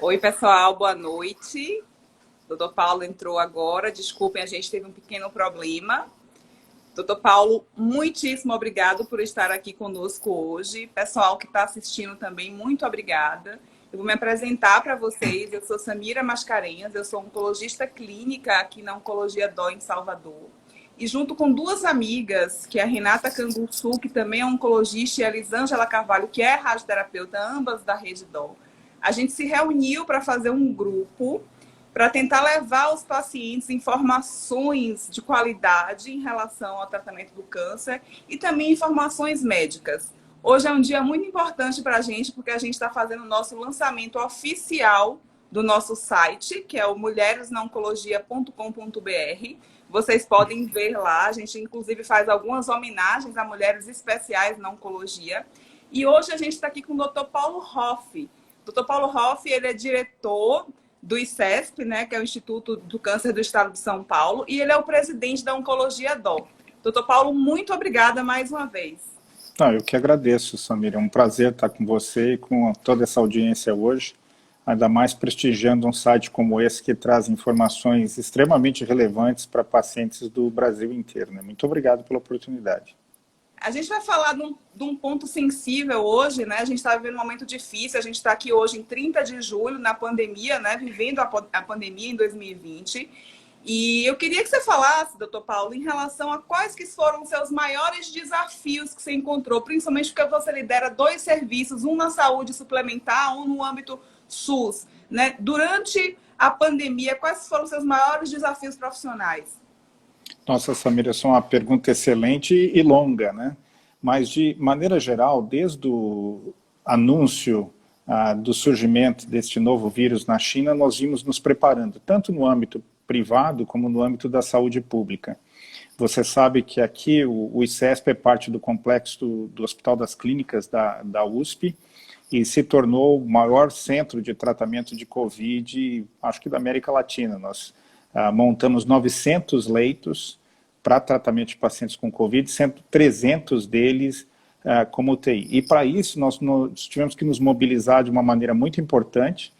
Oi, pessoal, boa noite. Doutor Paulo entrou agora, desculpem, a gente teve um pequeno problema. Doutor Paulo, muitíssimo obrigado por estar aqui conosco hoje. Pessoal que está assistindo também, muito obrigada. Eu vou me apresentar para vocês. Eu sou Samira Mascarenhas, eu sou oncologista clínica aqui na Oncologia Dó, em Salvador. E junto com duas amigas, que é a Renata Canguçu, que também é oncologista, e a Elisângela Carvalho, que é radioterapeuta, ambas da Rede Dó, a gente se reuniu para fazer um grupo para tentar levar aos pacientes informações de qualidade em relação ao tratamento do câncer e também informações médicas. Hoje é um dia muito importante para a gente, porque a gente está fazendo o nosso lançamento oficial do nosso site, que é o mulheresnaoncologia.com.br. Vocês podem ver lá, a gente inclusive faz algumas homenagens a mulheres especiais na oncologia. E hoje a gente está aqui com o Dr. Paulo Hoff. Dr. Paulo Hoff, ele é diretor do ICESP, né, que é o Instituto do Câncer do Estado de São Paulo, e ele é o presidente da Oncologia Dó. Doutor Paulo, muito obrigada mais uma vez. Eu que agradeço, Samira. É um prazer estar com você e com toda essa audiência hoje, ainda mais prestigiando um site como esse que traz informações extremamente relevantes para pacientes do Brasil inteiro, né? Muito obrigado pela oportunidade. A gente vai falar de um ponto sensível hoje, né? A gente está vivendo um momento difícil, a gente está aqui hoje em 30 de julho, na pandemia, né? Vivendo a pandemia em 2020. E eu queria que você falasse, doutor Paulo, em relação a quais que foram os seus maiores desafios que você encontrou, principalmente porque você lidera dois serviços, um na saúde suplementar, um no âmbito SUS, né? Durante a pandemia, quais foram os seus maiores desafios profissionais? Nossa, Samira, essa é uma pergunta excelente e longa, né? Mas, de maneira geral, desde o anúncio do surgimento deste novo vírus na China, nós vimos nos preparando, tanto no âmbito privado como no âmbito da saúde pública. Você sabe que aqui o ICESP é parte do complexo do Hospital das Clínicas da USP e se tornou o maior centro de tratamento de Covid, acho que da América Latina. Nós montamos 900 leitos para tratamento de pacientes com Covid, sendo 300 deles como UTI. E para isso nós tivemos que nos mobilizar de uma maneira muito importante,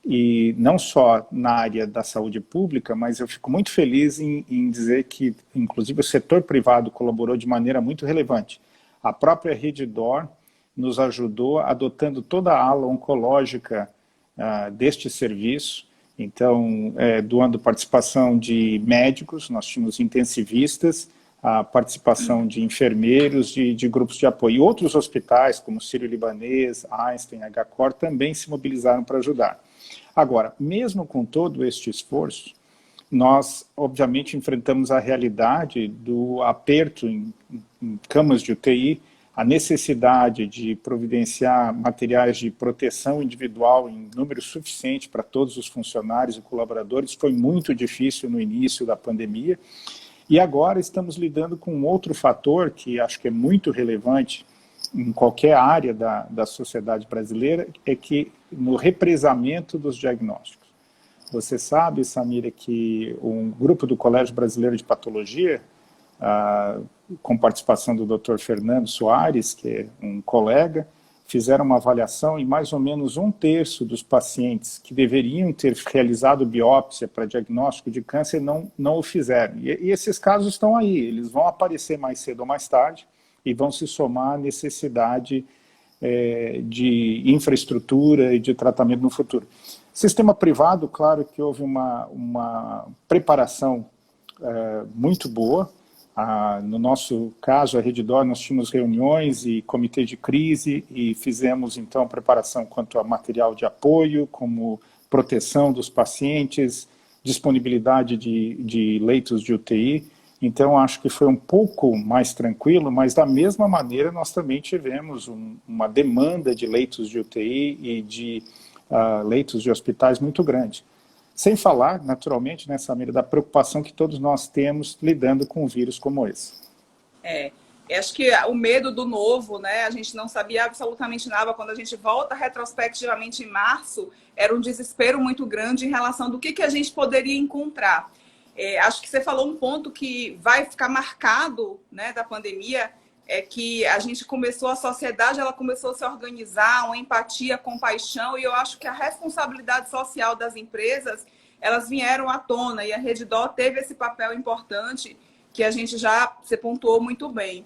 e não só na área da saúde pública, mas eu fico muito feliz em dizer que, inclusive, o setor privado colaborou de maneira muito relevante. A própria Rede Dó nos ajudou adotando toda a ala oncológica deste serviço. Então, doando participação de médicos, nós tínhamos intensivistas, a participação de enfermeiros, de grupos de apoio. E outros hospitais, como Sírio-Libanês, Einstein, HCOR, também se mobilizaram para ajudar. Agora, mesmo com todo este esforço, nós, obviamente, enfrentamos a realidade do aperto em camas de UTI, a necessidade de providenciar materiais de proteção individual em número suficiente para todos os funcionários e colaboradores. Foi muito difícil no início da pandemia. E agora estamos lidando com um outro fator que acho que é muito relevante em qualquer área da sociedade brasileira, é que no represamento dos diagnósticos. Você sabe, Samira, que um grupo do Colégio Brasileiro de Patologia, com participação do Dr. Fernando Soares, que é um colega, fizeram uma avaliação e mais ou menos 1/3 dos pacientes que deveriam ter realizado biópsia para diagnóstico de câncer não o fizeram. E esses casos estão aí, eles vão aparecer mais cedo ou mais tarde e vão se somar à necessidade de infraestrutura e de tratamento no futuro. Sistema privado, claro que houve uma preparação muito boa. No nosso caso, a Rede Dó, nós tínhamos reuniões e comitê de crise e fizemos, então, preparação quanto a material de apoio, como proteção dos pacientes, disponibilidade de leitos de UTI. Então, acho que foi um pouco mais tranquilo, mas, da mesma maneira, nós também tivemos uma demanda de leitos de UTI e de leitos de hospitais muito grande. Sem falar, naturalmente, né, Samira, da preocupação que todos nós temos lidando com um vírus como esse. Acho que o medo do novo, né? A gente não sabia absolutamente nada. Quando a gente volta retrospectivamente em março, era um desespero muito grande em relação do que a gente poderia encontrar. Acho que você falou um ponto que vai ficar marcado, né, da pandemia, é que a gente começou, a sociedade ela começou a se organizar, uma empatia, compaixão, e eu acho que a responsabilidade social das empresas, elas vieram à tona, e a Redditor teve esse papel importante que a gente já se pontuou muito bem.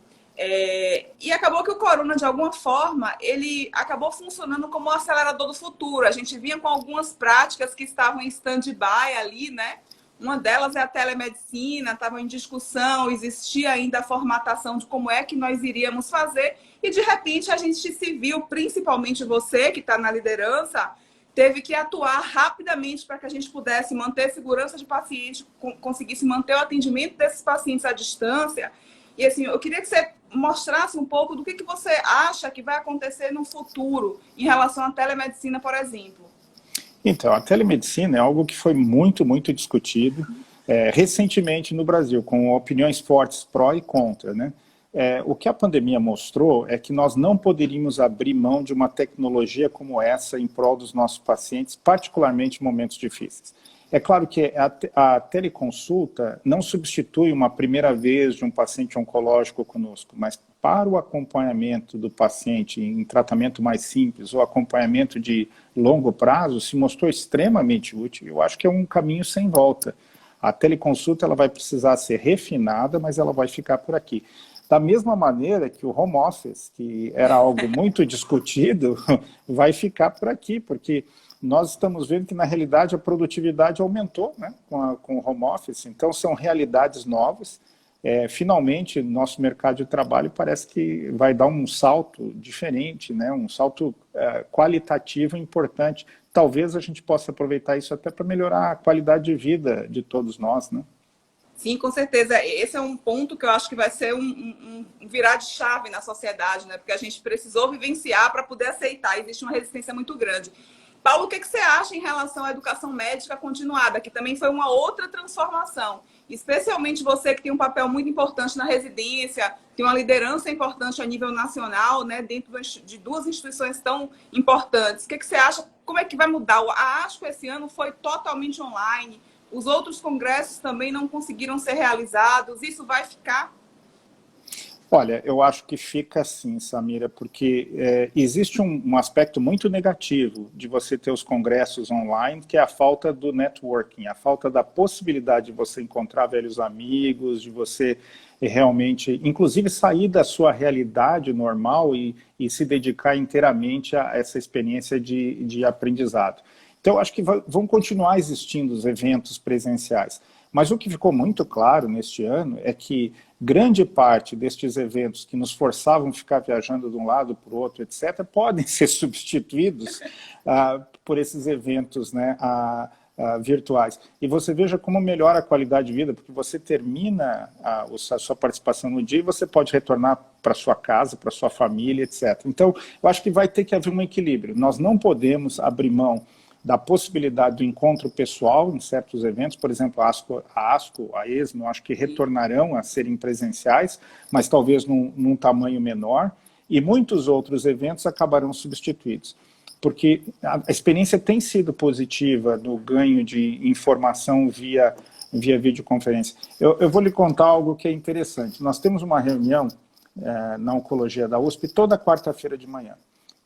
E acabou que o Corona, de alguma forma, ele acabou funcionando como um acelerador do futuro. A gente vinha com algumas práticas que estavam em stand-by ali, né? Uma delas é a telemedicina, estava em discussão, existia ainda a formatação de como é que nós iríamos fazer, e de repente a gente se viu, principalmente você que está na liderança, teve que atuar rapidamente para que a gente pudesse manter segurança de paciente, conseguisse manter o atendimento desses pacientes à distância. E assim, eu queria que você mostrasse um pouco do que você acha que vai acontecer no futuro em relação à telemedicina, por exemplo. Então, a telemedicina é algo que foi muito, muito discutido recentemente no Brasil, com opiniões fortes pró e contra, né? O que a pandemia mostrou é que nós não poderíamos abrir mão de uma tecnologia como essa em prol dos nossos pacientes, particularmente em momentos difíceis. É claro que a teleconsulta não substitui uma primeira vez de um paciente oncológico conosco, mas para o acompanhamento do paciente em tratamento mais simples ou acompanhamento de longo prazo, se mostrou extremamente útil. Eu acho que é um caminho sem volta. A teleconsulta ela vai precisar ser refinada, mas ela vai ficar por aqui. Da mesma maneira que o home office, que era algo muito discutido, vai ficar por aqui, porque nós estamos vendo que, na realidade, a produtividade aumentou, né, com o home office. Então, são realidades novas. Finalmente, nosso mercado de trabalho parece que vai dar um salto diferente, né, um salto qualitativo importante. Talvez a gente possa aproveitar isso até para melhorar a qualidade de vida de todos nós, né? Sim, com certeza. Esse é um ponto que eu acho que vai ser um virar de chave na sociedade, né? Porque a gente precisou vivenciar para poder aceitar. Existe uma resistência muito grande. Paulo, o que você acha em relação à educação médica continuada, que também foi uma outra transformação? Especialmente você que tem um papel muito importante na residência, tem uma liderança importante a nível nacional, né, dentro de duas instituições tão importantes. O que você acha? Como é que vai mudar? A ASCO esse ano foi totalmente online. Os outros congressos também não conseguiram ser realizados. Isso vai ficar? Olha, eu acho que fica assim, Samira, porque existe um aspecto muito negativo de você ter os congressos online, que é a falta do networking, a falta da possibilidade de você encontrar velhos amigos, de você realmente, inclusive, sair da sua realidade normal e se dedicar inteiramente a essa experiência de aprendizado. Então, eu acho que vão continuar existindo os eventos presenciais. Mas o que ficou muito claro neste ano é que grande parte destes eventos que nos forçavam a ficar viajando de um lado para o outro, etc., podem ser substituídos por esses eventos, né, virtuais. E você veja como melhora a qualidade de vida, porque você termina a sua participação no dia e você pode retornar para sua casa, para sua família, etc. Então, eu acho que vai ter que haver um equilíbrio. Nós não podemos abrir mão da possibilidade do encontro pessoal em certos eventos, por exemplo, a ASCO, a ESMO, acho que retornarão a serem presenciais, mas talvez num tamanho menor, e muitos outros eventos acabarão substituídos. Porque a experiência tem sido positiva no ganho de informação via videoconferência. Eu vou lhe contar algo que é interessante. Nós temos uma reunião na oncologia da USP toda quarta-feira de manhã,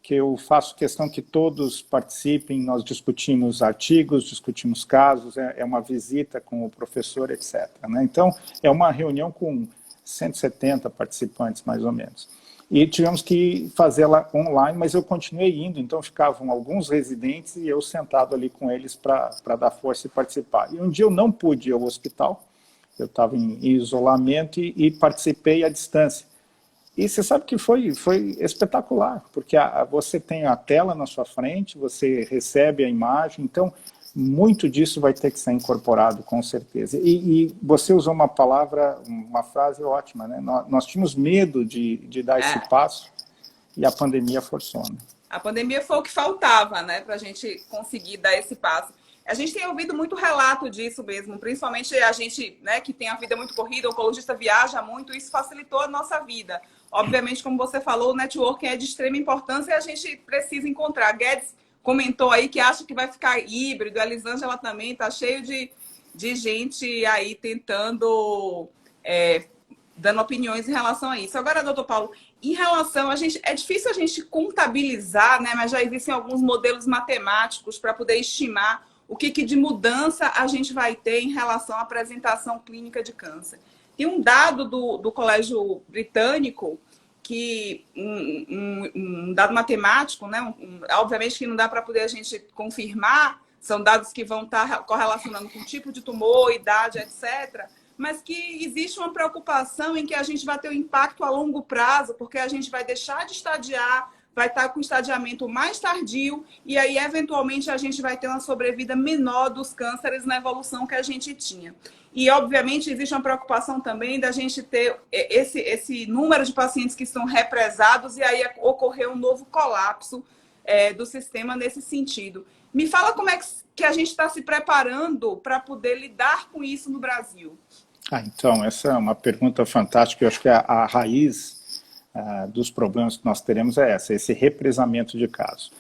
que eu faço questão que todos participem, nós discutimos artigos, discutimos casos, é uma visita com o professor, etc. Né? Então, é uma reunião com 170 participantes, mais ou menos. E tivemos que fazê-la online, mas eu continuei indo, então ficavam alguns residentes e eu sentado ali com eles para dar força e participar. E um dia eu não pude ir ao hospital, eu estava em isolamento e participei à distância. E você sabe que foi espetacular, porque você tem a tela na sua frente, você recebe a imagem, então muito disso vai ter que ser incorporado, com certeza. E você usou uma palavra, uma frase ótima, né? Nós tínhamos medo de dar esse passo e a pandemia forçou. Né? A pandemia foi o que faltava, né, para a gente conseguir dar esse passo. A gente tem ouvido muito relato disso mesmo, principalmente a gente, né, que tem a vida muito corrida, o oncologista viaja muito, isso facilitou a nossa vida. Obviamente, como você falou, o networking é de extrema importância e a gente precisa encontrar. A Guedes comentou aí que acha que vai ficar híbrido, a Elisângela também está cheio de gente aí tentando dando opiniões em relação a isso. Agora, doutor Paulo, em relação a gente, é difícil a gente contabilizar, né? Mas já existem alguns modelos matemáticos para poder estimar o que de mudança a gente vai ter em relação à apresentação clínica de câncer. Tem um dado do Colégio Britânico, que um dado matemático, né? Obviamente que não dá para poder a gente confirmar, são dados que vão estar correlacionando com o tipo de tumor, idade, etc., mas que existe uma preocupação em que a gente vai ter um impacto a longo prazo, porque a gente vai deixar de estadiar, vai estar com o estadiamento mais tardio, e aí, eventualmente, a gente vai ter uma sobrevida menor dos cânceres na evolução que a gente tinha. E, obviamente, existe uma preocupação também da gente ter esse número de pacientes que estão represados e aí ocorrer um novo colapso do sistema nesse sentido. Me fala como é que a gente está se preparando para poder lidar com isso no Brasil. Então, essa é uma pergunta fantástica. Eu acho que a raiz dos problemas que nós teremos é essa, esse represamento de casos.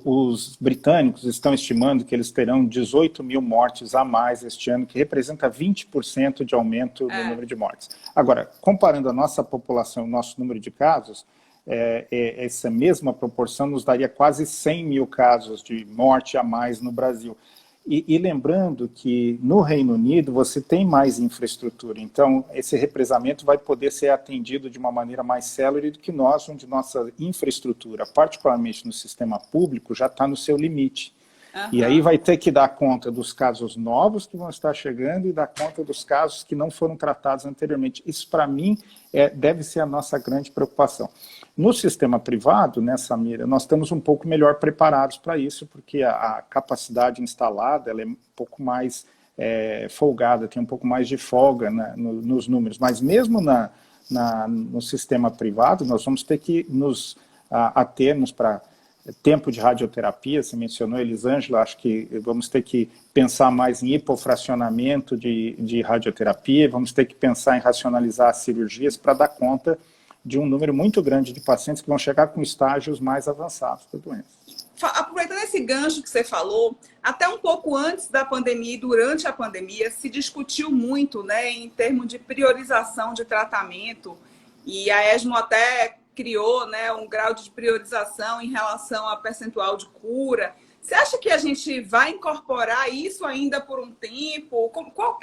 Os britânicos estão estimando que eles terão 18 mil mortes a mais este ano, que representa 20% de aumento no número de mortes. Agora, comparando a nossa população, o nosso número de casos, essa mesma proporção nos daria quase 100 mil casos de morte a mais no Brasil. E lembrando que no Reino Unido você tem mais infraestrutura, então esse represamento vai poder ser atendido de uma maneira mais célere do que nós, onde nossa infraestrutura, particularmente no sistema público, já está no seu limite. E aí vai ter que dar conta dos casos novos que vão estar chegando e dar conta dos casos que não foram tratados anteriormente. Isso, para mim, deve ser a nossa grande preocupação. No sistema privado, né, Samira, nós estamos um pouco melhor preparados para isso, porque a capacidade instalada ela é um pouco mais folgada, tem um pouco mais de folga, né, nos números. Mas mesmo no sistema privado, nós vamos ter que nos atermos para tempo de radioterapia. Você mencionou, Elisângela, acho que vamos ter que pensar mais em hipofracionamento de radioterapia, vamos ter que pensar em racionalizar as cirurgias para dar conta de um número muito grande de pacientes que vão chegar com estágios mais avançados da doença. Aproveitando esse gancho que você falou, até um pouco antes da pandemia e durante a pandemia, se discutiu muito, né, em termos de priorização de tratamento, e a ESMO até criou, né, um grau de priorização em relação a percentual de cura. Você acha que a gente vai incorporar isso ainda por um tempo?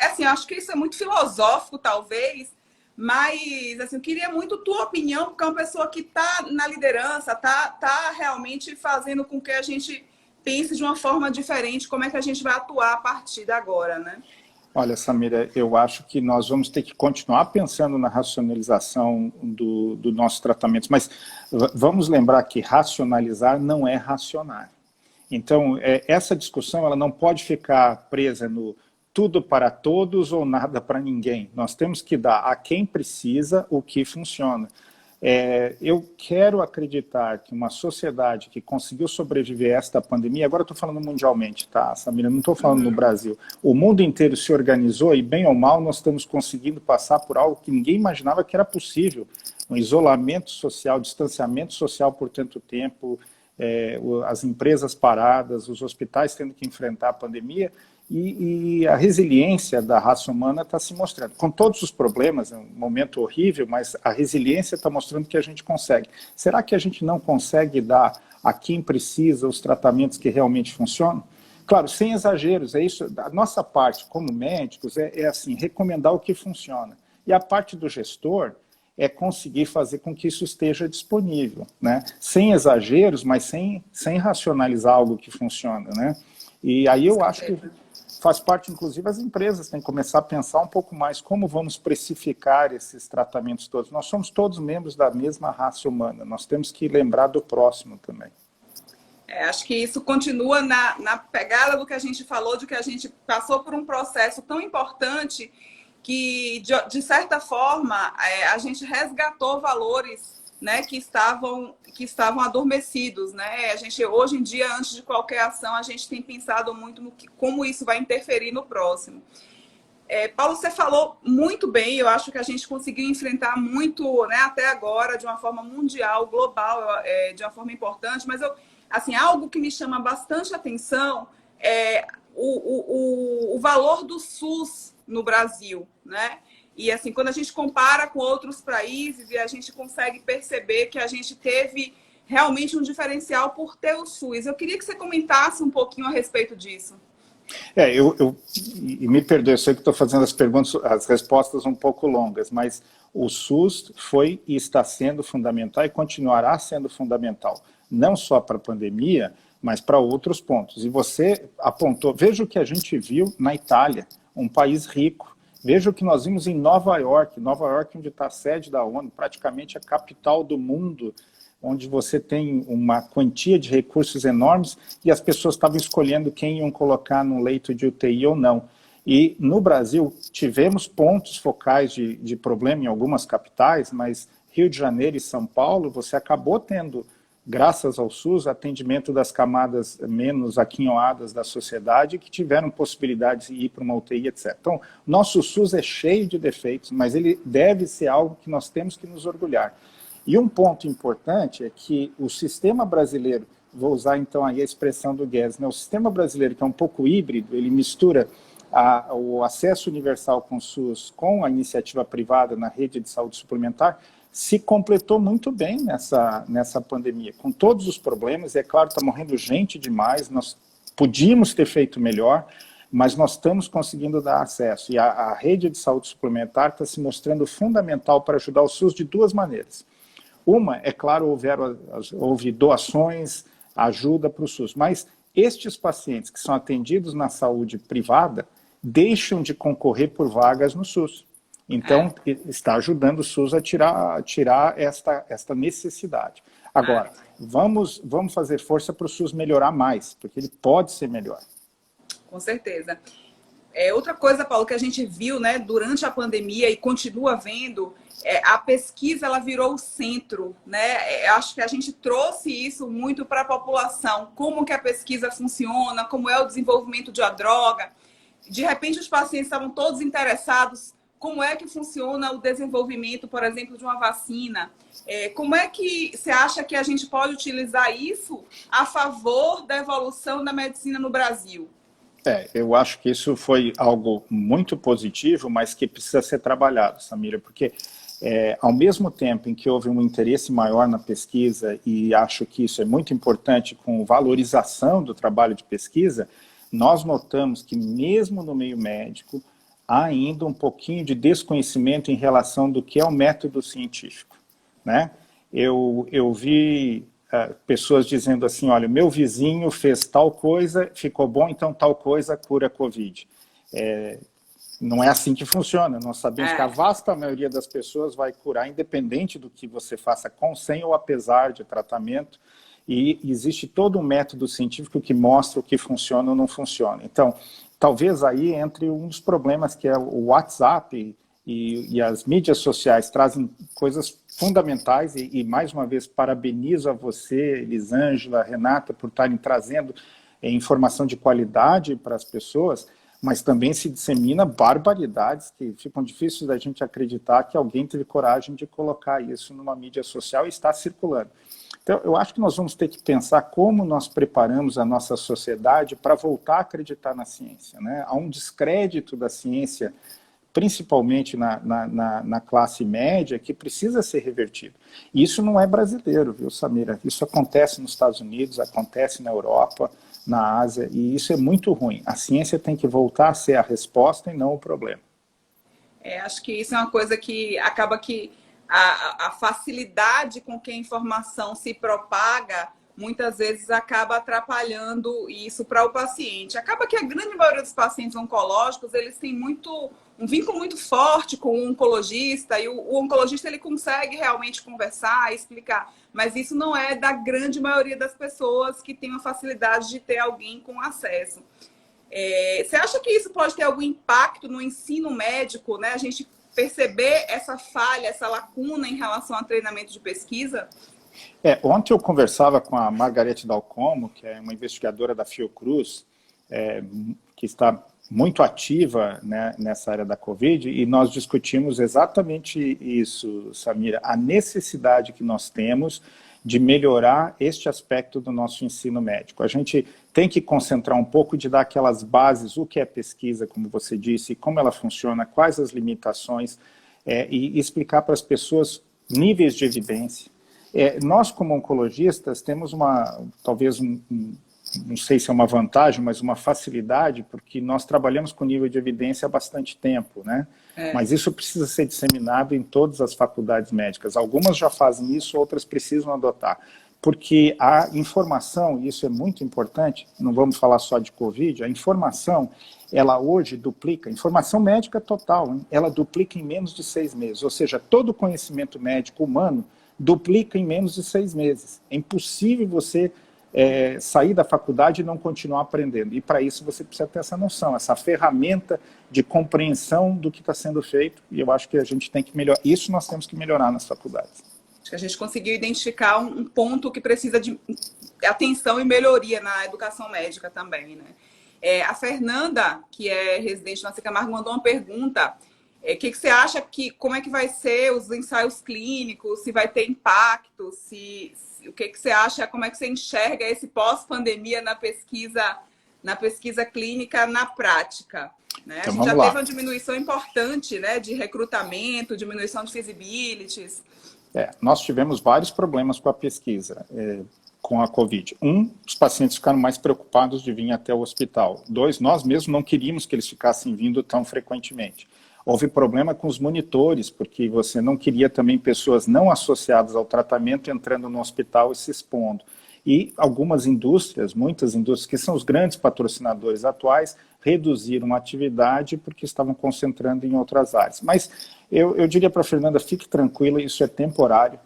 Assim, acho que isso é muito filosófico, talvez, mas assim, eu queria muito tua opinião, porque é uma pessoa que está na liderança, tá realmente fazendo com que a gente pense de uma forma diferente como é que a gente vai atuar a partir de agora, né? Olha, Samira, eu acho que nós vamos ter que continuar pensando na racionalização do nosso tratamento, mas vamos lembrar que racionalizar não é racionar. Então, essa discussão ela não pode ficar presa no tudo para todos ou nada para ninguém. Nós temos que dar a quem precisa o que funciona. Eu quero acreditar que uma sociedade que conseguiu sobreviver a esta pandemia, agora estou falando mundialmente, tá, Samira? Não estou falando no Brasil. O mundo inteiro se organizou e, bem ou mal, nós estamos conseguindo passar por algo que ninguém imaginava que era possível. Um isolamento social, distanciamento social por tanto tempo, as empresas paradas, os hospitais tendo que enfrentar a pandemia, e a resiliência da raça humana está se mostrando. Com todos os problemas, é um momento horrível, mas a resiliência está mostrando que a gente consegue. Será que a gente não consegue dar a quem precisa os tratamentos que realmente funcionam? Claro, sem exageros, é isso. A nossa parte, como médicos, assim, recomendar o que funciona. E a parte do gestor é conseguir fazer com que isso esteja disponível, né? Sem exageros, mas sem racionalizar algo que funciona, né? E aí eu acho que faz parte, inclusive, as empresas têm que começar a pensar um pouco mais como vamos precificar esses tratamentos todos. Nós somos todos membros da mesma raça humana, nós temos que lembrar do próximo também. Acho que isso continua na pegada do que a gente falou, de que a gente passou por um processo tão importante que, de certa forma, a gente resgatou valores, né, que estavam adormecidos, né? A gente, hoje em dia, antes de qualquer ação, a gente tem pensado muito no como isso vai interferir no próximo. Paulo, você falou muito bem, eu acho que a gente conseguiu enfrentar muito, né, até agora, de uma forma mundial, global, de uma forma importante, mas assim, algo que me chama bastante atenção é o valor do SUS no Brasil, né? E assim, quando a gente compara com outros países, e a gente consegue perceber que a gente teve realmente um diferencial por ter o SUS. Eu queria que você comentasse um pouquinho a respeito disso. E me perdoe, eu sei que estou fazendo as respostas um pouco longas, mas o SUS foi e está sendo fundamental e continuará sendo fundamental, não só para a pandemia, mas para outros pontos. E você apontou, veja o que a gente viu na Itália, um país rico. Veja o que nós vimos em Nova York, onde está a sede da ONU, praticamente a capital do mundo, onde você tem uma quantia de recursos enormes e as pessoas estavam escolhendo quem iam colocar no leito de UTI ou não. E no Brasil tivemos pontos focais de problema em algumas capitais, mas Rio de Janeiro e São Paulo, você acabou tendo, graças ao SUS, atendimento das camadas menos aquinhoadas da sociedade que tiveram possibilidade de ir para uma UTI, etc. Então, nosso SUS é cheio de defeitos, mas ele deve ser algo que nós temos que nos orgulhar. E um ponto importante é que o sistema brasileiro, vou usar então aí a expressão do Guedes, né? O sistema brasileiro, que é um pouco híbrido, ele mistura o acesso universal com o SUS com a iniciativa privada na rede de saúde suplementar, se completou muito bem nessa pandemia, com todos os problemas, e é claro, está morrendo gente demais, nós podíamos ter feito melhor, mas nós estamos conseguindo dar acesso, e a rede de saúde suplementar está se mostrando fundamental para ajudar o SUS de duas maneiras. Uma, é claro, houve doações, ajuda para o SUS, mas estes pacientes que são atendidos na saúde privada deixam de concorrer por vagas no SUS. Então, está ajudando o SUS a tirar esta necessidade. Agora, vamos fazer força para o SUS melhorar mais, porque ele pode ser melhor. Com certeza. Outra coisa, Paulo, que a gente viu, né, durante a pandemia e continua vendo, a pesquisa ela virou o centro, né? Acho que a gente trouxe isso muito para a população, como que a pesquisa funciona, como é o desenvolvimento de uma droga. De repente, os pacientes estavam todos interessados como é que funciona o desenvolvimento, por exemplo, de uma vacina. Como é que você acha que a gente pode utilizar isso a favor da evolução da medicina no Brasil? Eu acho que isso foi algo muito positivo, mas que precisa ser trabalhado, Samira, porque ao mesmo tempo em que houve um interesse maior na pesquisa, e acho que isso é muito importante com valorização do trabalho de pesquisa, nós notamos que mesmo no meio médico, há ainda um pouquinho de desconhecimento em relação do que é o método científico, né? Eu vi pessoas dizendo assim, olha, meu vizinho fez tal coisa, ficou bom, então tal coisa cura a Covid. Não é assim que funciona. Nós sabemos que a vasta maioria das pessoas vai curar, independente do que você faça com, sem ou apesar de tratamento, e existe todo um método científico que mostra o que funciona ou não funciona. Então, talvez aí entre um dos problemas que é o WhatsApp e as mídias sociais trazem coisas fundamentais e mais uma vez parabenizo a você, Elisângela, Renata, por estarem trazendo informação de qualidade para as pessoas, mas também se dissemina barbaridades que ficam difíceis da gente acreditar que alguém teve coragem de colocar isso numa mídia social e está circulando. Então, eu acho que nós vamos ter que pensar como nós preparamos a nossa sociedade para voltar a acreditar na ciência, né? Há um descrédito da ciência, principalmente na classe média, que precisa ser revertido. E isso não é brasileiro, viu, Samira? Isso acontece nos Estados Unidos, acontece na Europa, na Ásia, e isso é muito ruim. A ciência tem que voltar a ser a resposta e não o problema. Acho que isso é uma coisa que acaba que a facilidade com que a informação se propaga muitas vezes acaba atrapalhando isso para o paciente. Acaba que a grande maioria dos pacientes oncológicos, eles têm um vínculo muito forte com o oncologista, e o oncologista ele consegue realmente conversar, explicar, mas isso não é da grande maioria das pessoas que tem a facilidade de ter alguém com acesso. Você acha que isso pode ter algum impacto no ensino médico, né? A gente perceber essa falha, essa lacuna em relação ao treinamento de pesquisa? Ontem eu conversava com a Margarete Dalcomo, que é uma investigadora da Fiocruz, que está muito ativa, né, nessa área da Covid, e nós discutimos exatamente isso, Samira, a necessidade que nós temos de melhorar este aspecto do nosso ensino médico. A gente tem que concentrar um pouco de dar aquelas bases, o que é pesquisa, como você disse, como ela funciona, quais as limitações, e explicar para as pessoas níveis de evidência. Nós, como oncologistas, temos talvez não sei se é uma vantagem, mas uma facilidade, porque nós trabalhamos com nível de evidência há bastante tempo, né? Mas isso precisa ser disseminado em todas as faculdades médicas. Algumas já fazem isso, outras precisam adotar. Porque a informação, e isso é muito importante, não vamos falar só de Covid, a informação, ela hoje duplica, informação médica total, hein? Ela duplica em menos de 6 meses, ou seja, todo o conhecimento médico humano duplica em menos de 6 meses. É impossível você sair da faculdade e não continuar aprendendo. E para isso você precisa ter essa noção, essa ferramenta de compreensão do que está sendo feito, e eu acho que a gente tem que melhorar. Isso nós temos que melhorar nas faculdades. Acho que a gente conseguiu identificar um ponto que precisa de atenção e melhoria na educação médica também, né? A Fernanda, que é residente na Camargo, mandou uma pergunta. Que você acha como é que vai ser os ensaios clínicos, se vai ter impacto, o que você acha, como é que você enxerga esse pós-pandemia na pesquisa clínica, na prática? Né? Então, a gente já lá. teve uma diminuição importante, né, de recrutamento, diminuição de feasibilities. Nós tivemos vários problemas com a pesquisa, com a Covid. Os pacientes ficaram mais preocupados de vir até o hospital. 2, nós mesmos não queríamos que eles ficassem vindo tão frequentemente. Houve problema com os monitores, porque você não queria também pessoas não associadas ao tratamento entrando no hospital e se expondo. E algumas indústrias, muitas indústrias, que são os grandes patrocinadores atuais, reduziram a atividade porque estavam concentrando em outras áreas. Mas eu diria para a Fernanda, fique tranquila, isso é temporário.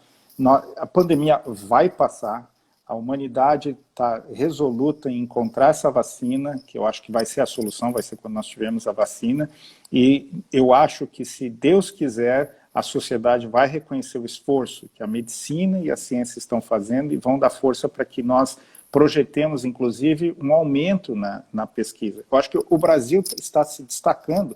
A pandemia vai passar. A humanidade está resoluta em encontrar essa vacina, que eu acho que vai ser a solução, vai ser quando nós tivermos a vacina, e eu acho que, se Deus quiser, a sociedade vai reconhecer o esforço que a medicina e a ciência estão fazendo e vão dar força para que nós projetemos, inclusive, um aumento na pesquisa. Eu acho que o Brasil está se destacando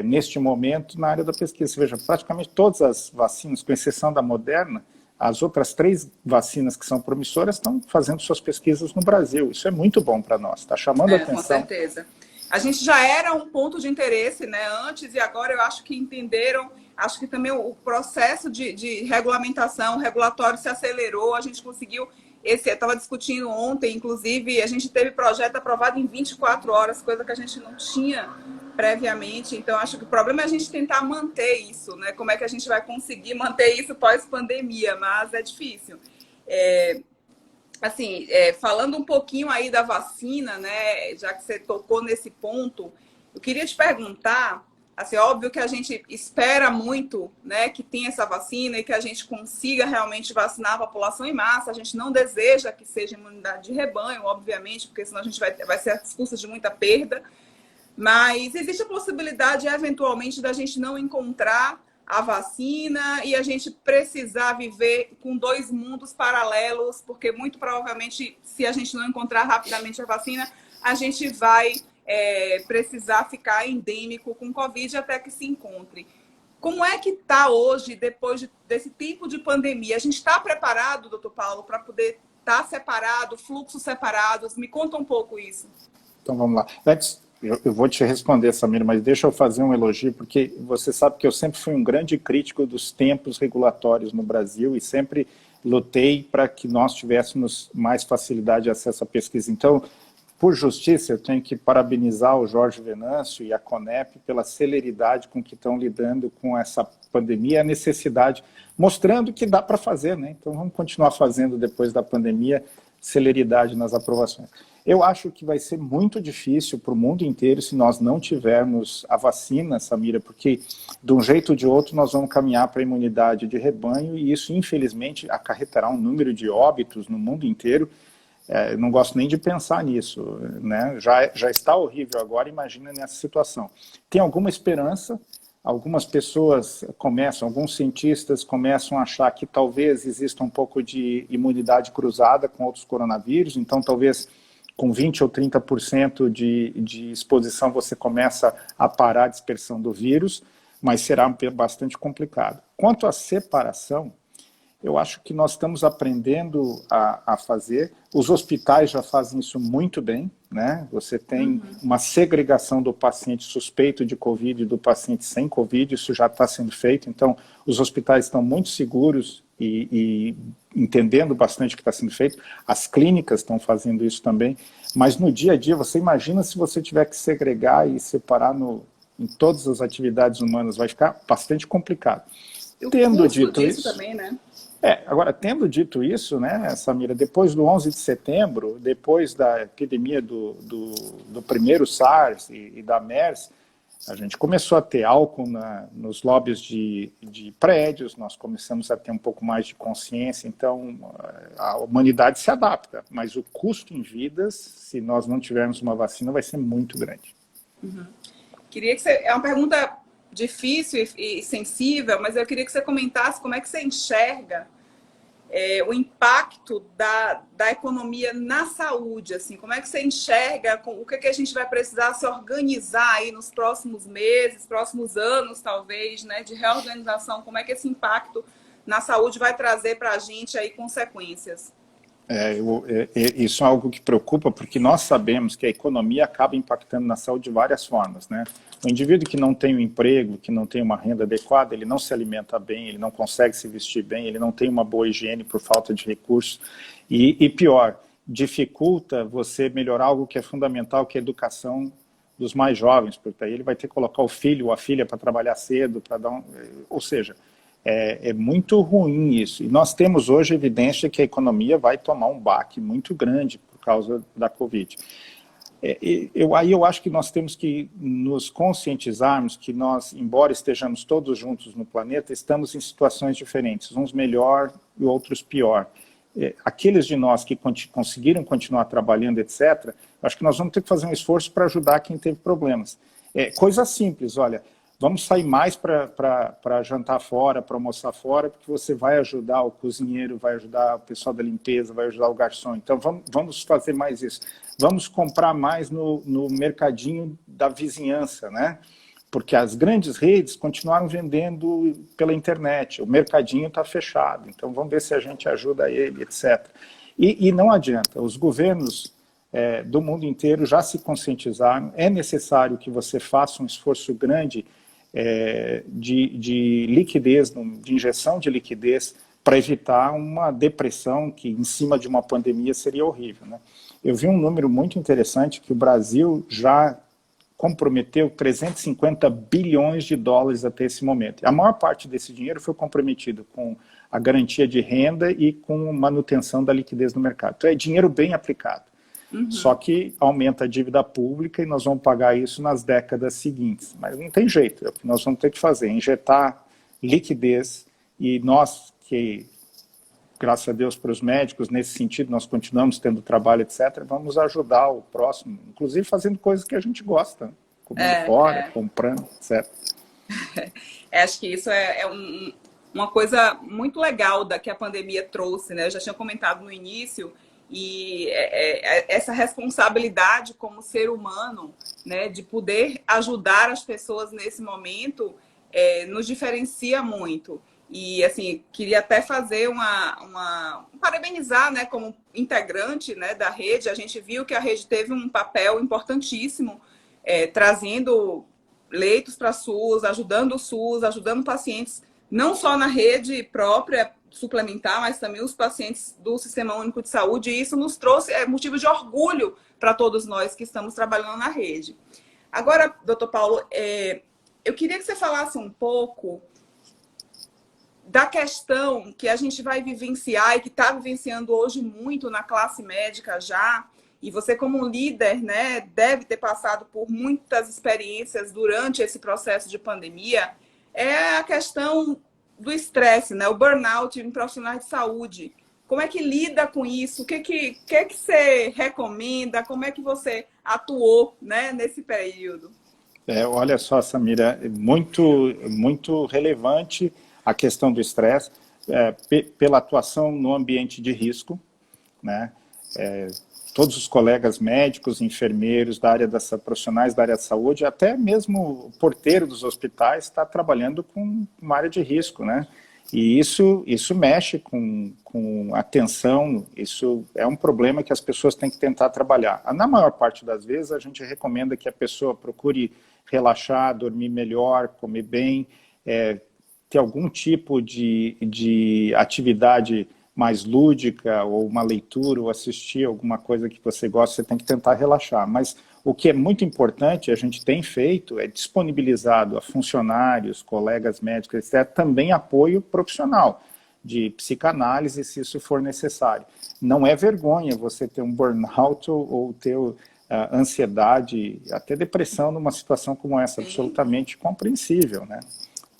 neste momento na área da pesquisa. Você veja, praticamente todas as vacinas, com exceção da Moderna, as outras 3 vacinas que são promissoras estão fazendo suas pesquisas no Brasil. Isso é muito bom para nós, está chamando a atenção. Com certeza. A gente já era um ponto de interesse, né, antes, e agora eu acho que entenderam, acho que também o processo de regulamentação, regulatório se acelerou, a gente conseguiu, eu estava discutindo ontem, inclusive, a gente teve projeto aprovado em 24 horas, coisa que a gente não tinha previamente, então acho que o problema é a gente tentar manter isso, né? Como é que a gente vai conseguir manter isso pós-pandemia, mas é difícil. Falando um pouquinho aí da vacina, né? Já que você tocou nesse ponto, eu queria te perguntar, assim, óbvio que a gente espera muito, né, que tenha essa vacina e que a gente consiga realmente vacinar a população em massa, a gente não deseja que seja imunidade de rebanho, obviamente, porque senão a gente vai ser às custas de muita perda. Mas existe a possibilidade, eventualmente, da gente não encontrar a vacina e a gente precisar viver com 2 mundos paralelos, porque muito provavelmente, se a gente não encontrar rapidamente a vacina, a gente vai precisar ficar endêmico com Covid até que se encontre. Como é que está hoje, depois desse tipo de pandemia? A gente está preparado, doutor Paulo, para poder estar separado, fluxos separados? Me conta um pouco isso. Então, vamos lá. Antes, eu vou te responder, Samira, mas deixa eu fazer um elogio, porque você sabe que eu sempre fui um grande crítico dos tempos regulatórios no Brasil e sempre lutei para que nós tivéssemos mais facilidade de acesso à pesquisa. Então, por justiça, eu tenho que parabenizar o Jorge Venâncio e a CONEP pela celeridade com que estão lidando com essa pandemia, a necessidade, mostrando que dá para fazer, né? Então, vamos continuar fazendo depois da pandemia, celeridade nas aprovações. Eu acho que vai ser muito difícil para o mundo inteiro se nós não tivermos a vacina, Samira, porque de um jeito ou de outro nós vamos caminhar para a imunidade de rebanho e isso, infelizmente, acarretará um número de óbitos no mundo inteiro. Eu não gosto nem de pensar nisso, né? Já está horrível agora, imagina nessa situação. Tem alguma esperança, algumas pessoas alguns cientistas começam a achar que talvez exista um pouco de imunidade cruzada com outros coronavírus, então talvez com 20% ou 30% de exposição você começa a parar a dispersão do vírus, mas será bastante complicado. Quanto à separação, eu acho que nós estamos aprendendo a fazer. Os hospitais já fazem isso muito bem, né? Você tem uma segregação do paciente suspeito de Covid e do paciente sem Covid, isso já está sendo feito. Então, os hospitais estão muito seguros e entendendo bastante o que está sendo feito. As clínicas estão fazendo isso também. Mas no dia a dia, você imagina se você tiver que segregar e separar em todas as atividades humanas, vai ficar bastante complicado. E o custo disso também, né? Agora, tendo dito isso, né, Samira, depois do 11 de setembro, depois da epidemia do primeiro SARS e da MERS, a gente começou a ter álcool nos lobbies de prédios, nós começamos a ter um pouco mais de consciência, então a humanidade se adapta, mas o custo em vidas, se nós não tivermos uma vacina, vai ser muito grande. Queria que você... É uma pergunta difícil e sensível, mas eu queria que você comentasse como é que você enxerga o impacto da economia na saúde, assim, como é que você enxerga o que a gente vai precisar se organizar aí nos próximos meses, próximos anos, talvez, né, de reorganização, como é que esse impacto na saúde vai trazer para a gente aí consequências? Isso é algo que preocupa, porque nós sabemos que a economia acaba impactando na saúde de várias formas, né? O indivíduo que não tem um emprego, que não tem uma renda adequada, ele não se alimenta bem, ele não consegue se vestir bem, ele não tem uma boa higiene por falta de recursos. E pior, dificulta você melhorar algo que é fundamental, que é a educação dos mais jovens, porque aí ele vai ter que colocar o filho ou a filha para trabalhar cedo, ou seja, é muito ruim isso. E nós temos hoje evidência que a economia vai tomar um baque muito grande por causa da Covid. Aí eu acho que nós temos que nos conscientizarmos que nós, embora estejamos todos juntos no planeta, estamos em situações diferentes, uns melhor e outros pior. Aqueles de nós que conseguiram continuar trabalhando, etc., acho que nós vamos ter que fazer um esforço para ajudar quem teve problemas. Coisa simples, olha, vamos sair mais para jantar fora, para almoçar fora, porque você vai ajudar o cozinheiro, vai ajudar o pessoal da limpeza, vai ajudar o garçom. Então, vamos fazer mais isso. Vamos comprar mais no mercadinho da vizinhança, né? Porque as grandes redes continuaram vendendo pela internet. O mercadinho está fechado. Então, vamos ver se a gente ajuda ele, etc. E não adianta. Os governos do mundo inteiro já se conscientizaram. É necessário que você faça um esforço grande de liquidez, de injeção de liquidez, para evitar uma depressão que em cima de uma pandemia seria horrível, né? Eu vi um número muito interessante que o Brasil já comprometeu 350 bilhões de dólares até esse momento. A maior parte desse dinheiro foi comprometido com a garantia de renda e com manutenção da liquidez no mercado. Então é dinheiro bem aplicado. Só que aumenta a dívida pública e nós vamos pagar isso nas décadas seguintes. Mas não tem jeito, é o que nós vamos ter que fazer, injetar liquidez. E nós, que, graças a Deus para os médicos, nesse sentido, nós continuamos tendo trabalho, etc., vamos ajudar o próximo, inclusive fazendo coisas que a gente gosta, comendo fora, comprando, etc. Acho que isso uma coisa muito legal que a pandemia trouxe, né? Eu já tinha comentado no início. E essa responsabilidade como ser humano, né, de poder ajudar as pessoas nesse momento, nos diferencia muito. E, assim, queria até fazer parabenizar, né, como integrante, né, da rede. A gente viu que a rede teve um papel importantíssimo, trazendo leitos para SUS, ajudando pacientes, não só na rede própria, suplementar, mas também os pacientes do Sistema Único de Saúde, e isso nos trouxe motivo de orgulho para todos nós que estamos trabalhando na rede. Agora, doutor Paulo, eu queria que você falasse um pouco da questão que a gente vai vivenciar e que está vivenciando hoje muito na classe médica já, e você como líder, né, deve ter passado por muitas experiências durante esse processo de pandemia, é a questão do estresse, né? O burnout em profissionais de saúde. Como é que lida com isso? O que você recomenda? Como é que você atuou, né, nesse período? Olha só, Samira, muito relevante a questão do estresse, pela atuação no ambiente de risco, né? Todos os colegas médicos, enfermeiros, profissionais da área de saúde, até mesmo o porteiro dos hospitais está trabalhando com uma área de risco, né? E isso mexe com a tensão, isso é um problema que as pessoas têm que tentar trabalhar. Na maior parte das vezes, a gente recomenda que a pessoa procure relaxar, dormir melhor, comer bem, ter algum tipo de atividade mais lúdica, ou uma leitura, ou assistir alguma coisa que você gosta, você tem que tentar relaxar. Mas o que é muito importante, a gente tem feito, é disponibilizado a funcionários, colegas médicos, etc., também apoio profissional, de psicanálise, se isso for necessário. Não é vergonha você ter um burnout ou ter ansiedade, até depressão numa situação como essa, absolutamente compreensível, né?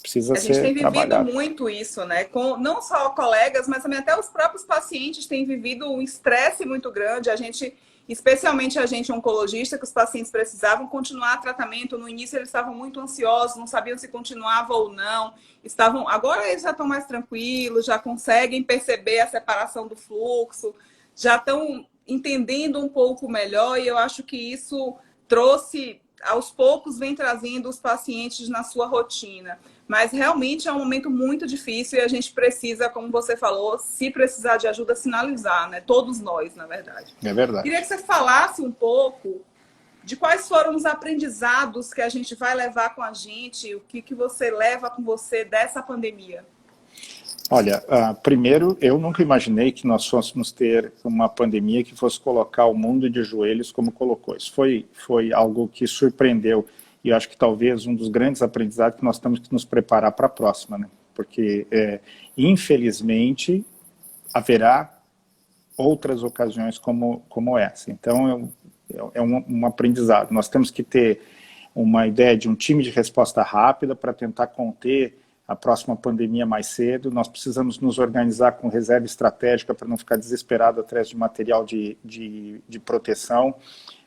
Precisa A gente tem ser vivido trabalhado. muito isso, né? Com não só colegas, mas também até os próprios pacientes têm vivido um estresse muito grande. A gente, especialmente a gente oncologista, que os pacientes precisavam continuar tratamento. No início eles estavam muito ansiosos, não sabiam se continuava ou não. Agora eles já estão mais tranquilos, já conseguem perceber a separação do fluxo, já estão entendendo um pouco melhor, e eu acho que isso trouxe, aos poucos, vem trazendo os pacientes na sua rotina. Mas realmente é um momento muito difícil e a gente precisa, como você falou, se precisar de ajuda, sinalizar, né? Todos nós, na verdade. É verdade. Queria que você falasse um pouco de quais foram os aprendizados que a gente vai levar com a gente, o que você leva com você dessa pandemia. Olha, primeiro, eu nunca imaginei que nós fôssemos ter uma pandemia que fosse colocar o mundo de joelhos como colocou. Isso foi algo que surpreendeu. E eu acho que talvez um dos grandes aprendizados que nós temos que nos preparar para a próxima, né? Porque, infelizmente, haverá outras ocasiões como essa. Então, é um aprendizado. Nós temos que ter uma ideia de um time de resposta rápida para tentar conter a próxima pandemia mais cedo. Nós precisamos nos organizar com reserva estratégica para não ficar desesperado atrás de material de proteção.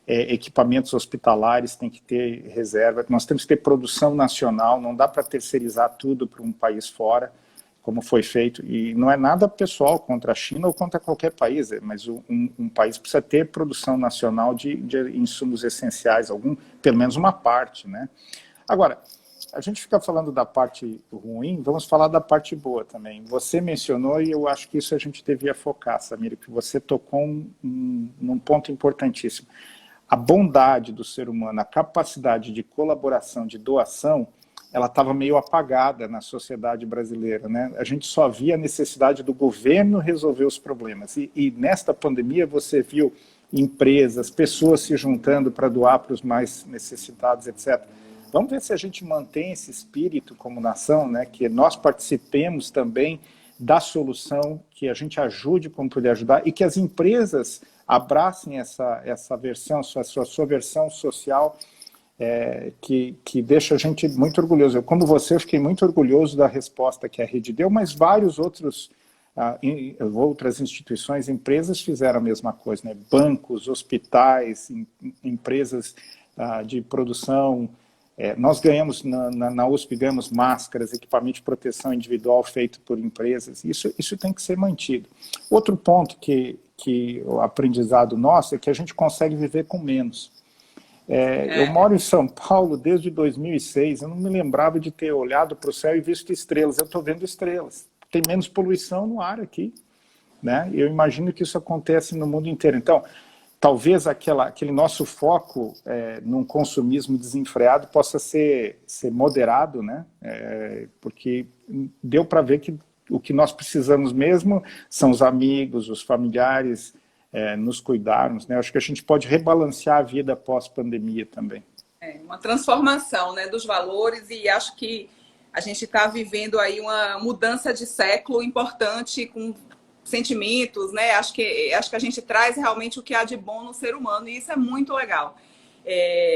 Equipamentos hospitalares tem que ter reserva. Nós temos que ter produção nacional, não dá para terceirizar tudo para um país fora, como foi feito. E não é nada pessoal contra a China ou contra qualquer país, mas um país precisa ter produção nacional de insumos essenciais, pelo menos uma parte, né? Agora, a gente fica falando da parte ruim, vamos falar da parte boa também. Você mencionou, e eu acho que isso a gente devia focar, Samir, que você tocou num ponto importantíssimo. A bondade do ser humano, a capacidade de colaboração, de doação, ela estava meio apagada na sociedade brasileira, né? A gente só via a necessidade do governo resolver os problemas. E nesta pandemia você viu empresas, pessoas se juntando para doar para os mais necessitados, etc. Vamos ver se a gente mantém esse espírito como nação, né? Que nós participemos também da solução, que a gente ajude como puder ajudar e que as empresas abracem essa versão, sua versão social, que deixa a gente muito orgulhoso. Como você, eu fiquei muito orgulhoso da resposta que a rede deu, mas vários outras instituições, empresas fizeram a mesma coisa, né? Bancos, hospitais, empresas de produção. Nós ganhamos, na USP, ganhamos máscaras, equipamento de proteção individual feito por empresas. Isso tem que ser mantido. Outro ponto que o aprendizado nosso é que a gente consegue viver com menos. Eu moro em São Paulo desde 2006, eu não me lembrava de ter olhado para o céu e visto estrelas. Eu estou vendo estrelas. Tem menos poluição no ar aqui, né? Eu imagino que isso acontece no mundo inteiro. Então, talvez aquele nosso foco num consumismo desenfreado possa ser moderado, né? Porque deu para ver que o que nós precisamos mesmo são os amigos, os familiares, nos cuidarmos, né? Acho que a gente pode rebalancear a vida pós-pandemia também. Uma transformação, né, dos valores, e acho que a gente está vivendo aí uma mudança de século importante com sentimentos, né? Acho que a gente traz realmente o que há de bom no ser humano, e isso é muito legal.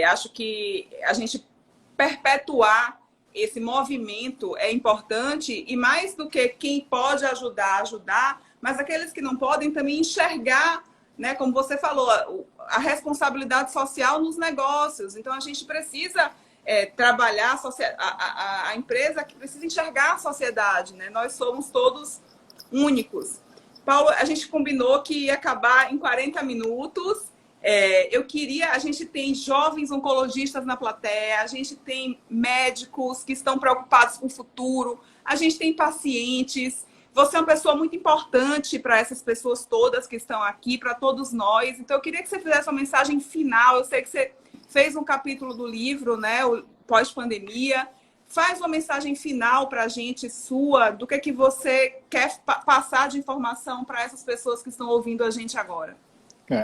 Acho que a gente perpetuar esse movimento é importante, e mais do que quem pode ajudar, mas aqueles que não podem também enxergar, né, como você falou, a responsabilidade social nos negócios. Então, a gente precisa trabalhar, a empresa que precisa enxergar a sociedade, né? Nós somos todos únicos. Paulo, a gente combinou que ia acabar em 40 minutos. A gente tem jovens oncologistas na plateia, a gente tem médicos que estão preocupados com o futuro, A gente tem pacientes. Você é uma pessoa muito importante para essas pessoas todas que estão aqui, para todos nós. Então, eu queria que você fizesse uma mensagem final. Eu sei que você fez um capítulo do livro, né, o pós-pandemia. Faz uma mensagem final para a gente, sua, do que você quer passar de informação para essas pessoas que estão ouvindo a gente agora.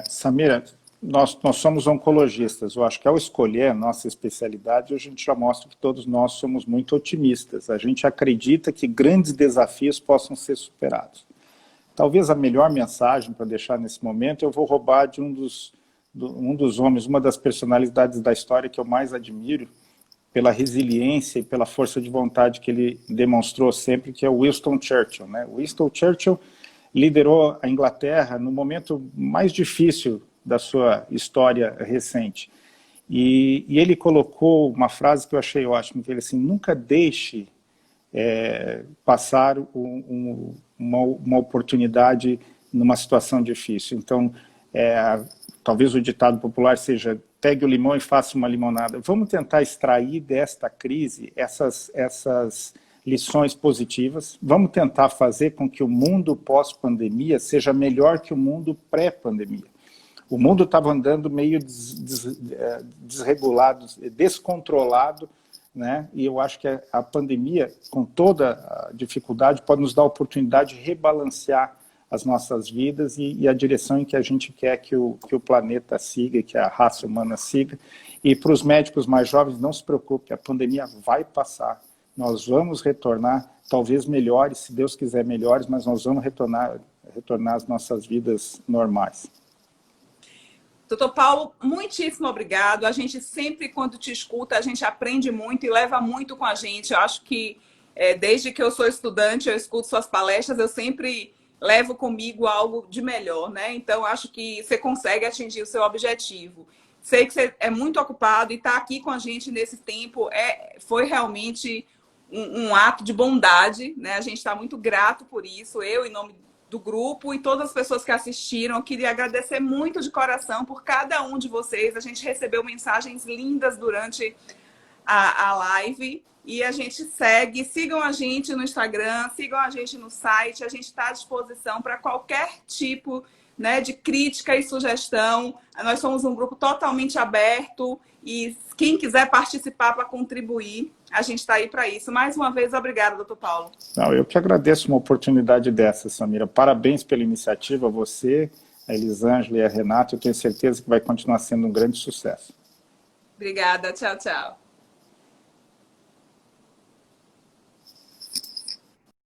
Samira, nós somos oncologistas. Eu acho que ao escolher a nossa especialidade, a gente já mostra que todos nós somos muito otimistas. A gente acredita que grandes desafios possam ser superados. Talvez a melhor mensagem para deixar nesse momento, eu vou roubar de um dos homens, uma das personalidades da história que eu mais admiro, pela resiliência e pela força de vontade que ele demonstrou sempre, que é o Winston Churchill, né? Winston Churchill liderou a Inglaterra no momento mais difícil da sua história recente. E ele colocou uma frase que eu achei ótima, que ele assim, nunca deixe passar uma oportunidade numa situação difícil. Então, talvez o ditado popular seja: pegue o limão e faça uma limonada. Vamos tentar extrair desta crise essas lições positivas. Vamos tentar fazer com que o mundo pós-pandemia seja melhor que o mundo pré-pandemia. O mundo estava andando meio desregulado, descontrolado, né? E eu acho que a pandemia, com toda a dificuldade, pode nos dar a oportunidade de rebalancear as nossas vidas e a direção em que a gente quer que o planeta siga, que a raça humana siga. E para os médicos mais jovens, não se preocupe, a pandemia vai passar. Nós vamos retornar, talvez melhores, se Deus quiser melhores, mas nós vamos retornar às nossas vidas normais. Doutor Paulo, muitíssimo obrigado. A gente sempre, quando te escuta, a gente aprende muito e leva muito com a gente. Eu acho que, desde que eu sou estudante, eu escuto suas palestras, eu sempre levo comigo algo de melhor, né? Então, acho que você consegue atingir o seu objetivo. Sei que você é muito ocupado e estar aqui com a gente nesse tempo foi realmente um ato de bondade, né? A gente está muito grato por isso. Eu, em nome do grupo e todas as pessoas que assistiram, eu queria agradecer muito de coração por cada um de vocês. A gente recebeu mensagens lindas durante a live. E a gente segue, sigam a gente no Instagram, sigam a gente no site, a gente está à disposição para qualquer tipo, né, de crítica e sugestão. Nós somos um grupo totalmente aberto e quem quiser participar para contribuir, a gente está aí para isso. Mais uma vez, obrigada, doutor Paulo. Não, eu que agradeço uma oportunidade dessa, Samira. Parabéns pela iniciativa, você, a Elisângela e a Renata. Eu tenho certeza que vai continuar sendo um grande sucesso. Obrigada, tchau, tchau.